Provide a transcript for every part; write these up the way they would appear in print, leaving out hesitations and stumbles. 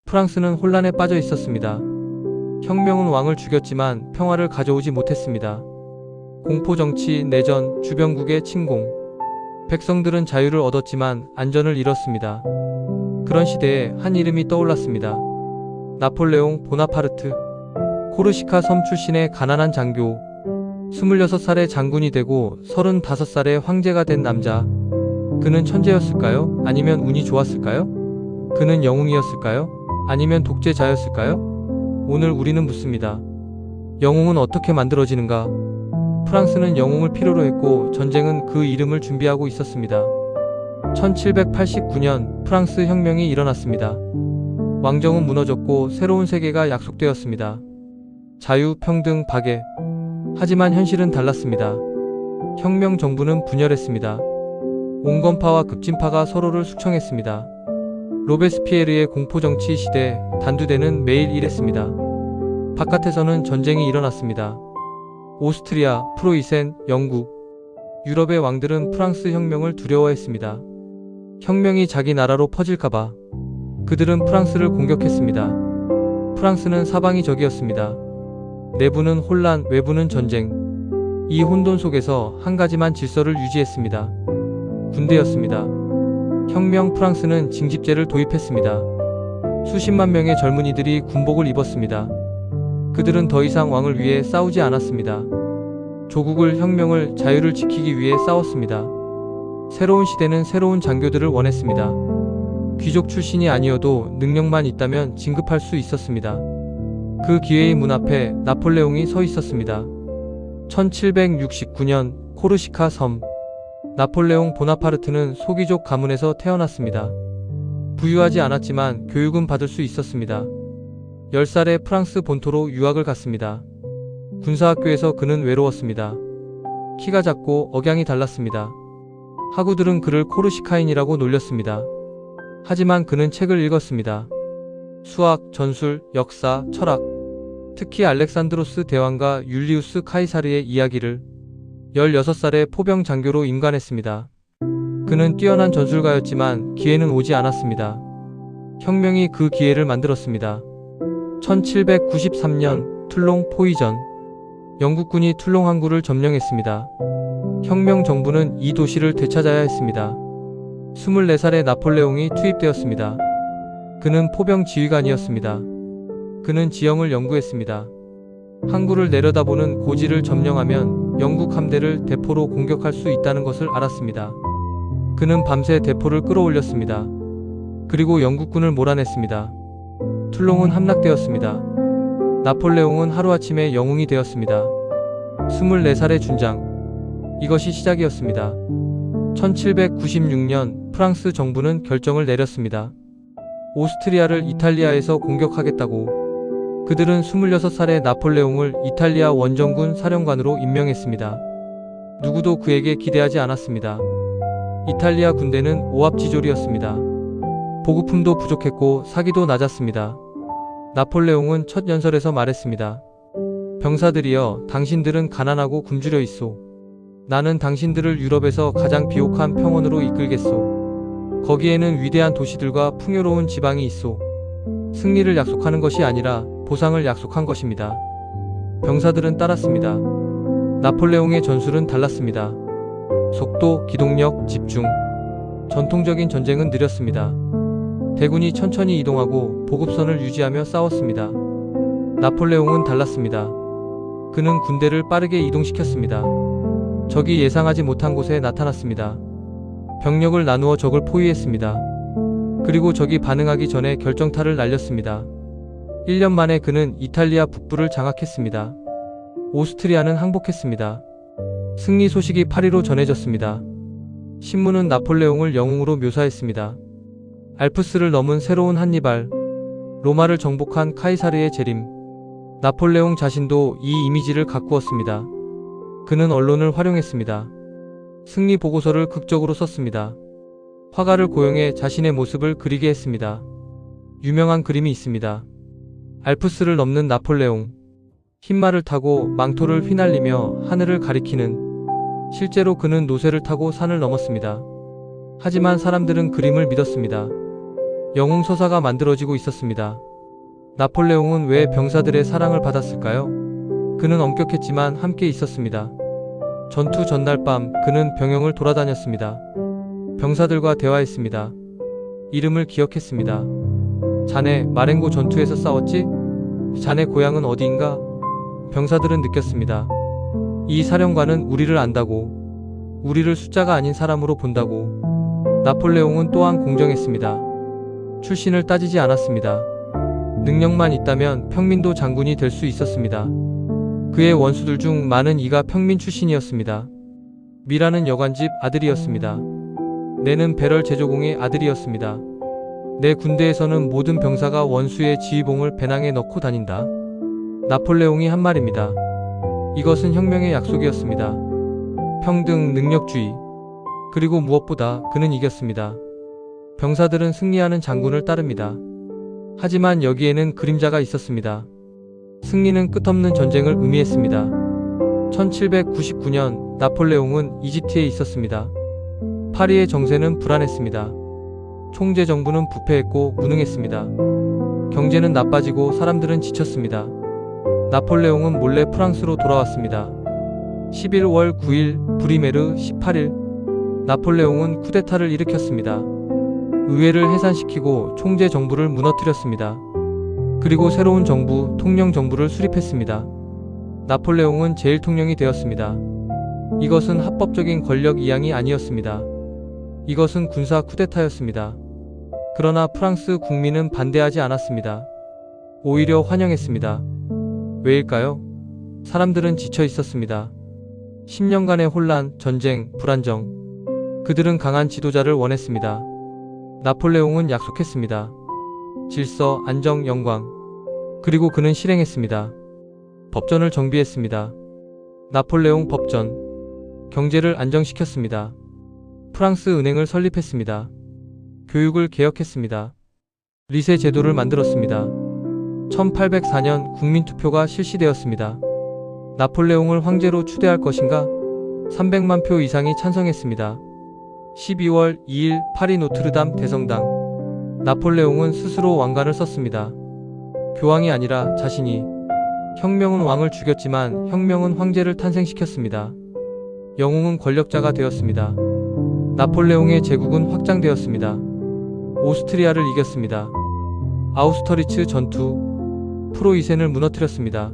프랑스는 혼란에 빠져 있었습니다. 혁명은 왕을 죽였지만 평화를 가져오지 못했습니다. 공포정치, 내전, 주변국의 침공. 백성들은 자유를 얻었지만 안전을 잃었습니다. 그런 시대에 한 이름이 떠올랐습니다. 나폴레옹 보나파르트. 코르시카 섬 출신의 가난한 장교. 26살에 장군이 되고 35살에 황제가 된 남자. 그는 천재였을까요? 아니면 운이 좋았을까요? 그는 영웅이었을까요? 아니면 독재자였을까요? 오늘 우리는 묻습니다. 영웅은 어떻게 만들어지는가? 프랑스는 영웅을 필요로 했고 전쟁은 그 이름을 준비하고 있었습니다. 1789년 프랑스 혁명이 일어났습니다. 왕정은 무너졌고 새로운 세계가 약속되었습니다. 자유, 평등, 박애. 하지만 현실은 달랐습니다. 혁명 정부는 분열했습니다. 온건파와 급진파가 서로를 숙청했습니다. 로베스피에르의 공포정치 시대, 단두대는 매일 일했습니다. 바깥에서는 전쟁이 일어났습니다. 오스트리아, 프로이센, 영국. 유럽의 왕들은 프랑스 혁명을 두려워했습니다. 혁명이 자기 나라로 퍼질까봐. 그들은 프랑스를 공격했습니다. 프랑스는 사방이 적이었습니다. 내부는 혼란, 외부는 전쟁. 이 혼돈 속에서 한 가지만 질서를 유지했습니다. 군대였습니다. 혁명 프랑스는 징집제를 도입했습니다. 수십만 명의 젊은이들이 군복을 입었습니다. 그들은 더 이상 왕을 위해 싸우지 않았습니다. 조국을, 혁명을, 자유를 지키기 위해 싸웠습니다. 새로운 시대는 새로운 장교들을 원했습니다. 귀족 출신이 아니어도 능력만 있다면 진급할 수 있었습니다. 그 기회의 문 앞에 나폴레옹이 서 있었습니다. 1769년 코르시카 섬. 나폴레옹 보나파르트는 소귀족 가문에서 태어났습니다. 부유하지 않았지만 교육은 받을 수 있었습니다. 10살에 프랑스 본토로 유학을 갔습니다. 군사학교에서 그는 외로웠습니다. 키가 작고 억양이 달랐습니다. 학우들은 그를 코르시카인이라고 놀렸습니다. 하지만 그는 책을 읽었습니다. 수학, 전술, 역사, 철학. 특히 알렉산드로스 대왕과 율리우스 카이사르의 이야기를. 16살에 포병 장교로 임관했습니다. 그는 뛰어난 전술가였지만 기회는 오지 않았습니다. 혁명이 그 기회를 만들었습니다. 1793년 툴롱 포위전. 영국군이 툴롱 항구를 점령했습니다. 혁명 정부는 이 도시를 되찾아야 했습니다. 24살의 나폴레옹이 투입되었습니다. 그는 포병 지휘관이었습니다. 그는 지형을 연구했습니다. 항구를 내려다보는 고지를 점령하면 영국 함대를 대포로 공격할 수 있다는 것을 알았습니다. 그는 밤새 대포를 끌어올렸습니다. 그리고 영국군을 몰아냈습니다. 툴롱은 함락되었습니다. 나폴레옹은 하루아침에 영웅이 되었습니다. 24살의 준장. 이것이 시작이었습니다. 1796년 프랑스 정부는 결정을 내렸습니다. 오스트리아를 이탈리아에서 공격하겠다고. 그들은 26살의 나폴레옹을 이탈리아 원정군 사령관으로 임명했습니다. 누구도 그에게 기대하지 않았습니다. 이탈리아 군대는 오합지졸이었습니다. 보급품도 부족했고 사기도 낮았습니다. 나폴레옹은 첫 연설에서 말했습니다. 병사들이여, 당신들은 가난하고 굶주려 있소. 나는 당신들을 유럽에서 가장 비옥한 평원으로 이끌겠소. 거기에는 위대한 도시들과 풍요로운 지방이 있소. 승리를 약속하는 것이 아니라 보상을 약속한 것입니다. 병사들은 따랐습니다. 나폴레옹의 전술은 달랐습니다. 속도, 기동력, 집중. 전통적인 전쟁은 느렸습니다. 대군이 천천히 이동하고 보급선을 유지하며 싸웠습니다. 나폴레옹은 달랐습니다. 그는 군대를 빠르게 이동시켰습니다. 적이 예상하지 못한 곳에 나타났습니다. 병력을 나누어 적을 포위했습니다. 그리고 적이 반응하기 전에 결정타를 날렸습니다. 1년 만에 그는 이탈리아 북부를 장악했습니다. 오스트리아는 항복했습니다. 승리 소식이 파리로 전해졌습니다. 신문은 나폴레옹을 영웅으로 묘사했습니다. 알프스를 넘은 새로운 한니발, 로마를 정복한 카이사르의 재림. 나폴레옹 자신도 이 이미지를 가꾸었습니다. 그는 언론을 활용했습니다. 승리 보고서를 극적으로 썼습니다. 화가를 고용해 자신의 모습을 그리게 했습니다. 유명한 그림이 있습니다. 알프스를 넘는 나폴레옹. 흰말을 타고 망토를 휘날리며 하늘을 가리키는. 실제로 그는 노새를 타고 산을 넘었습니다. 하지만 사람들은 그림을 믿었습니다. 영웅 서사가 만들어지고 있었습니다. 나폴레옹은 왜 병사들의 사랑을 받았을까요? 그는 엄격했지만 함께 있었습니다. 전투 전날 밤 그는 병영을 돌아다녔습니다. 병사들과 대화했습니다. 이름을 기억했습니다. 자네 마렌고 전투에서 싸웠지? 자네 고향은 어디인가? 병사들은 느꼈습니다. 이 사령관은 우리를 안다고, 우리를 숫자가 아닌 사람으로 본다고. 나폴레옹은 또한 공정했습니다. 출신을 따지지 않았습니다. 능력만 있다면 평민도 장군이 될 수 있었습니다. 그의 원수들 중 많은 이가 평민 출신이었습니다. 미라는 여관집 아들이었습니다. 내는 베럴 제조공의 아들이었습니다. 내 군대에서는 모든 병사가 원수의 지휘봉을 배낭에 넣고 다닌다. 나폴레옹이 한 말입니다. 이것은 혁명의 약속이었습니다. 평등, 능력주의. 그리고 무엇보다 그는 이겼습니다. 병사들은 승리하는 장군을 따릅니다. 하지만 여기에는 그림자가 있었습니다. 승리는 끝없는 전쟁을 의미했습니다. 1799년 나폴레옹은 이집트에 있었습니다. 파리의 정세는 불안했습니다. 총재 정부는 부패했고 무능했습니다. 경제는 나빠지고 사람들은 지쳤습니다. 나폴레옹은 몰래 프랑스로 돌아왔습니다. 11월 9일, 브리메르 18일, 나폴레옹은 쿠데타를 일으켰습니다. 의회를 해산시키고 총재 정부를 무너뜨렸습니다. 그리고 새로운 정부, 통령 정부를 수립했습니다. 나폴레옹은 제1통령이 되었습니다. 이것은 합법적인 권력 이양이 아니었습니다. 이것은 군사 쿠데타였습니다. 그러나 프랑스 국민은 반대하지 않았습니다. 오히려 환영했습니다. 왜일까요? 사람들은 지쳐 있었습니다. 10년간의 혼란, 전쟁, 불안정. 그들은 강한 지도자를 원했습니다. 나폴레옹은 약속했습니다. 질서, 안정, 영광. 그리고 그는 실행했습니다. 법전을 정비했습니다. 나폴레옹 법전. 경제를 안정시켰습니다. 프랑스 은행을 설립했습니다. 교육을 개혁했습니다. 리세 제도를 만들었습니다. 1804년 국민투표가 실시되었습니다. 나폴레옹을 황제로 추대할 것인가? 300만 표 이상이 찬성했습니다. 12월 2일 파리 노트르담 대성당. 나폴레옹은 스스로 왕관을 썼습니다. 교황이 아니라 자신이. 혁명은 왕을 죽였지만 혁명은 황제를 탄생시켰습니다. 영웅은 권력자가 되었습니다. 나폴레옹의 제국은 확장되었습니다. 오스트리아를 이겼습니다. 아우스터리츠 전투, 프로이센을 무너뜨렸습니다.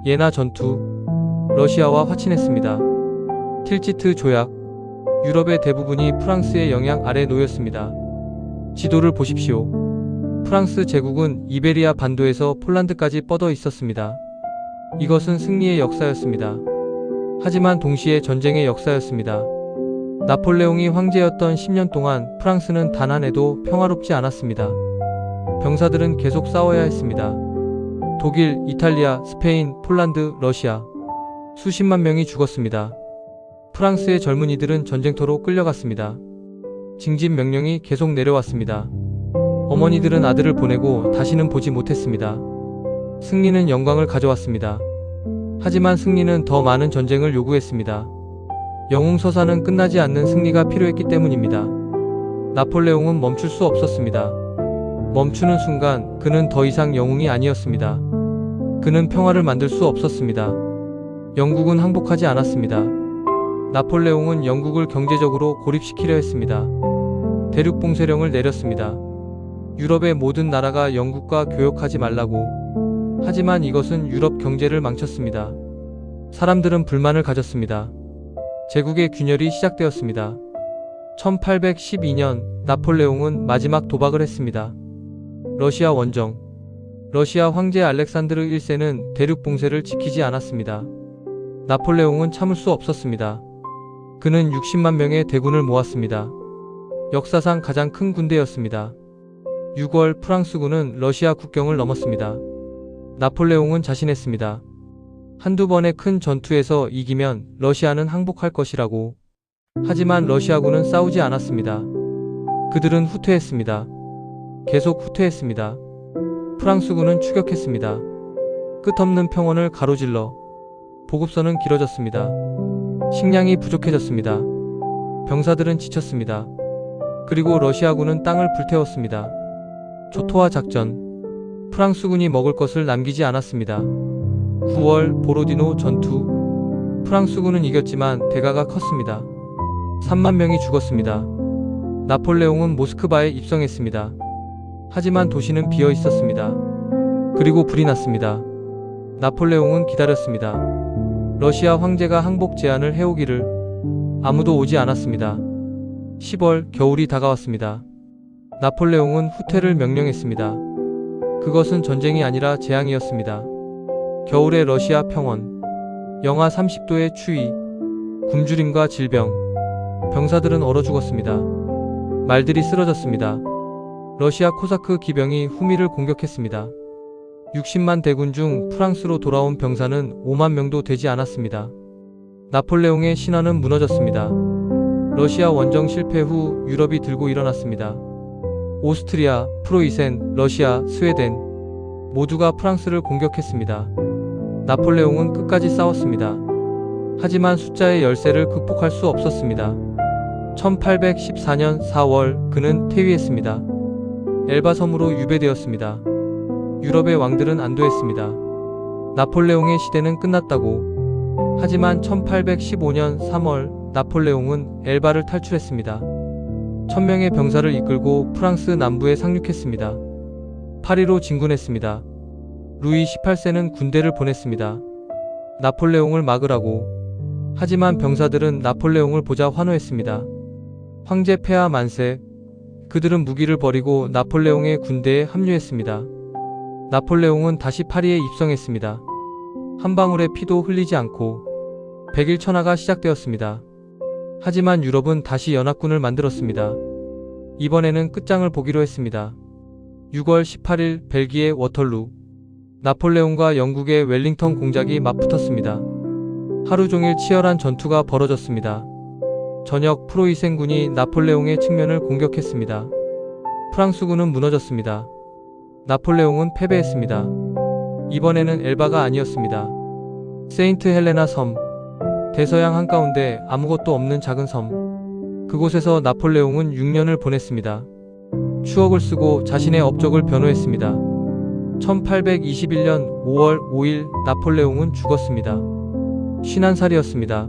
예나 전투, 러시아와 화친했습니다. 틸지트 조약, 유럽의 대부분이 프랑스의 영향 아래 놓였습니다. 지도를 보십시오. 프랑스 제국은 이베리아 반도에서 폴란드까지 뻗어 있었습니다. 이것은 승리의 역사였습니다. 하지만 동시에 전쟁의 역사였습니다. 나폴레옹이 황제였던 10년 동안 프랑스는 단 한 해도 평화롭지 않았습니다. 병사들은 계속 싸워야 했습니다. 독일, 이탈리아, 스페인, 폴란드, 러시아. 수십만 명이 죽었습니다. 프랑스의 젊은이들은 전쟁터로 끌려갔습니다. 징집 명령이 계속 내려왔습니다. 어머니들은 아들을 보내고 다시는 보지 못했습니다. 승리는 영광을 가져왔습니다. 하지만 승리는 더 많은 전쟁을 요구했습니다. 영웅 서사는 끝나지 않는 승리가 필요했기 때문입니다. 나폴레옹은 멈출 수 없었습니다. 멈추는 순간 그는 더 이상 영웅이 아니었습니다. 그는 평화를 만들 수 없었습니다. 영국은 항복하지 않았습니다. 나폴레옹은 영국을 경제적으로 고립시키려 했습니다. 대륙봉쇄령을 내렸습니다. 유럽의 모든 나라가 영국과 교역하지 말라고. 하지만 이것은 유럽 경제를 망쳤습니다. 사람들은 불만을 가졌습니다. 제국의 균열이 시작되었습니다. 1812년 나폴레옹은 마지막 도박을 했습니다. 러시아 원정. 러시아 황제 알렉산드르 1세는 대륙 봉쇄를 지키지 않았습니다. 나폴레옹은 참을 수 없었습니다. 그는 60만 명의 대군을 모았습니다. 역사상 가장 큰 군대였습니다. 6월 프랑스군은 러시아 국경을 넘었습니다. 나폴레옹은 자신했습니다. 한두 번의 큰 전투에서 이기면 러시아는 항복할 것이라고. 하지만 러시아군은 싸우지 않았습니다. 그들은 후퇴했습니다. 계속 후퇴했습니다. 프랑스군은 추격했습니다. 끝없는 평원을 가로질러. 보급선은 길어졌습니다. 식량이 부족해졌습니다. 병사들은 지쳤습니다. 그리고 러시아군은 땅을 불태웠습니다. 조토화 작전. 프랑스군이 먹을 것을 남기지 않았습니다. 9월 보로디노 전투. 프랑스군은 이겼지만 대가가 컸습니다. 3만 명이 죽었습니다. 나폴레옹은 모스크바에 입성했습니다. 하지만 도시는 비어 있었습니다. 그리고 불이 났습니다. 나폴레옹은 기다렸습니다. 러시아 황제가 항복 제안을 해오기를. 아무도 오지 않았습니다. 10월 겨울이 다가왔습니다. 나폴레옹은 후퇴를 명령했습니다. 그것은 전쟁이 아니라 재앙이었습니다. 겨울의 러시아 평원. 영하 30도의 추위, 굶주림과 질병. 병사들은 얼어 죽었습니다. 말들이 쓰러졌습니다. 러시아 코사크 기병이 후미를 공격했습니다. 60만 대군 중 프랑스로 돌아온 병사는 5만 명도 되지 않았습니다. 나폴레옹의 신화는 무너졌습니다. 러시아 원정 실패 후 유럽이 들고 일어났습니다. 오스트리아, 프로이센, 러시아, 스웨덴 모두가 프랑스를 공격했습니다. 나폴레옹은 끝까지 싸웠습니다. 하지만 숫자의 열세를 극복할 수 없었습니다. 1814년 4월 그는 퇴위했습니다. 엘바 섬으로 유배되었습니다. 유럽의 왕들은 안도했습니다. 나폴레옹의 시대는 끝났다고. 하지만 1815년 3월 나폴레옹은 엘바를 탈출했습니다. 1000명의 병사를 이끌고 프랑스 남부에 상륙했습니다. 파리로 진군했습니다. 루이 18세는 군대를 보냈습니다. 나폴레옹을 막으라고. 하지만 병사들은 나폴레옹을 보자 환호했습니다. 황제 폐하 만세. 그들은 무기를 버리고 나폴레옹의 군대에 합류했습니다. 나폴레옹은 다시 파리에 입성했습니다. 한 방울의 피도 흘리지 않고 100일 천하가 시작되었습니다. 하지만 유럽은 다시 연합군을 만들었습니다. 이번에는 끝장을 보기로 했습니다. 6월 18일 벨기에 워털루. 나폴레옹과 영국의 웰링턴 공작이 맞붙었습니다. 하루 종일 치열한 전투가 벌어졌습니다. 저녁 프로이센군이 나폴레옹의 측면을 공격했습니다. 프랑스군은 무너졌습니다. 나폴레옹은 패배했습니다. 이번에는 엘바가 아니었습니다. 세인트 헬레나 섬. 대서양 한가운데 아무것도 없는 작은 섬. 그곳에서 나폴레옹은 6년을 보냈습니다. 추억을 쓰고 자신의 업적을 변호했습니다. 1821년 5월 5일 나폴레옹은 죽었습니다. 51살이었습니다.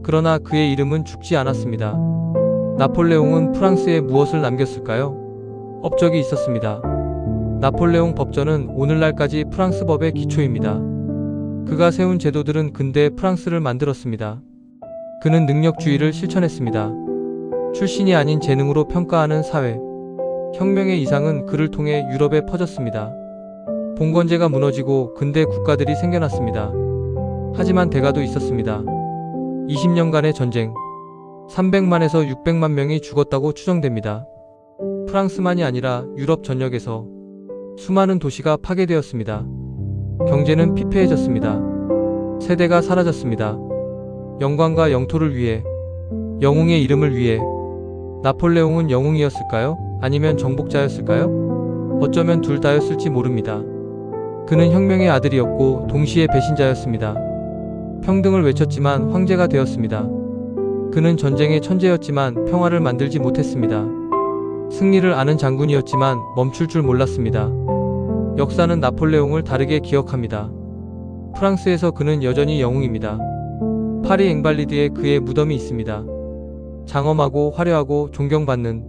그러나 그의 이름은 죽지 않았습니다. 나폴레옹은 프랑스에 무엇을 남겼을까요? 업적이 있었습니다. 나폴레옹 법전은 오늘날까지 프랑스 법의 기초입니다. 그가 세운 제도들은 근대 프랑스를 만들었습니다. 그는 능력주의를 실천했습니다. 출신이 아닌 재능으로 평가하는 사회. 혁명의 이상은 그를 통해 유럽에 퍼졌습니다. 봉건제가 무너지고 근대 국가들이 생겨났습니다. 하지만 대가도 있었습니다. 20년간의 전쟁. 300만에서 600만 명이 죽었다고 추정됩니다. 프랑스만이 아니라 유럽 전역에서 수많은 도시가 파괴되었습니다. 경제는 피폐해졌습니다. 세대가 사라졌습니다. 영광과 영토를 위해, 영웅의 이름을 위해. 나폴레옹은 영웅이었을까요? 아니면 정복자였을까요? 어쩌면 둘 다였을지 모릅니다. 그는 혁명의 아들이었고 동시에 배신자였습니다. 평등을 외쳤지만 황제가 되었습니다. 그는 전쟁의 천재였지만 평화를 만들지 못했습니다. 승리를 아는 장군이었지만 멈출 줄 몰랐습니다. 역사는 나폴레옹을 다르게 기억합니다. 프랑스에서 그는 여전히 영웅입니다. 파리 앵발리드에 그의 무덤이 있습니다. 장엄하고 화려하고 존경받는.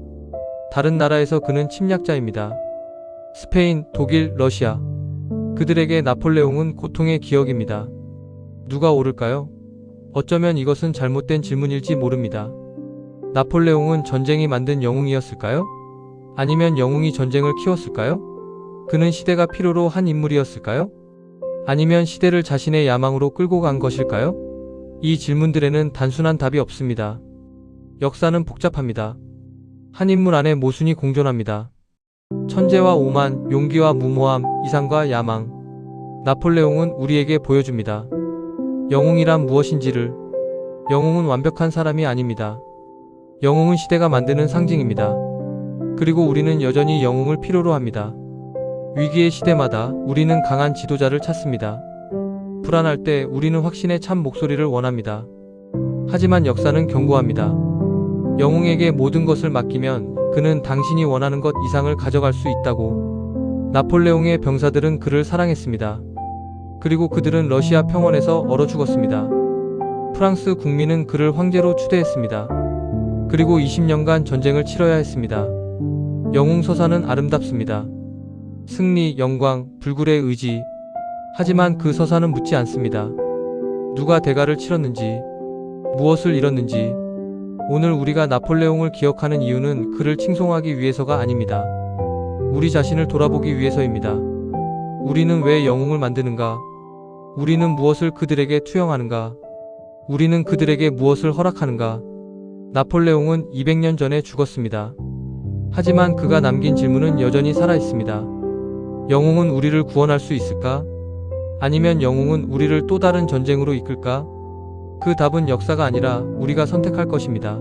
다른 나라에서 그는 침략자입니다. 스페인, 독일, 러시아. 그들에게 나폴레옹은 고통의 기억입니다. 누가 옳을까요? 어쩌면 이것은 잘못된 질문일지 모릅니다. 나폴레옹은 전쟁이 만든 영웅이었을까요? 아니면 영웅이 전쟁을 키웠을까요? 그는 시대가 필요로 한 인물이었을까요? 아니면 시대를 자신의 야망으로 끌고 간 것일까요? 이 질문들에는 단순한 답이 없습니다. 역사는 복잡합니다. 한 인물 안에 모순이 공존합니다. 천재와 오만, 용기와 무모함, 이상과 야망. 나폴레옹은 우리에게 보여줍니다. 영웅이란 무엇인지를. 영웅은 완벽한 사람이 아닙니다. 영웅은 시대가 만드는 상징입니다. 그리고 우리는 여전히 영웅을 필요로 합니다. 위기의 시대마다 우리는 강한 지도자를 찾습니다. 불안할 때 우리는 확신의 참 목소리를 원합니다. 하지만 역사는 경고합니다. 영웅에게 모든 것을 맡기면 그는 당신이 원하는 것 이상을 가져갈 수 있다고. 나폴레옹의 병사들은 그를 사랑했습니다. 그리고 그들은 러시아 평원에서 얼어 죽었습니다. 프랑스 국민은 그를 황제로 추대했습니다. 그리고 20년간 전쟁을 치러야 했습니다. 영웅서사는 아름답습니다. 승리, 영광, 불굴의 의지. 하지만 그 서사는 묻지 않습니다. 누가 대가를 치렀는지, 무엇을 잃었는지. 오늘 우리가 나폴레옹을 기억하는 이유는 그를 칭송하기 위해서가 아닙니다. 우리 자신을 돌아보기 위해서입니다. 우리는 왜 영웅을 만드는가? 우리는 무엇을 그들에게 투영하는가? 우리는 그들에게 무엇을 허락하는가? 나폴레옹은 200년 전에 죽었습니다. 하지만 그가 남긴 질문은 여전히 살아있습니다. 영웅은 우리를 구원할 수 있을까? 아니면 영웅은 우리를 또 다른 전쟁으로 이끌까? 그 답은 역사가 아니라 우리가 선택할 것입니다.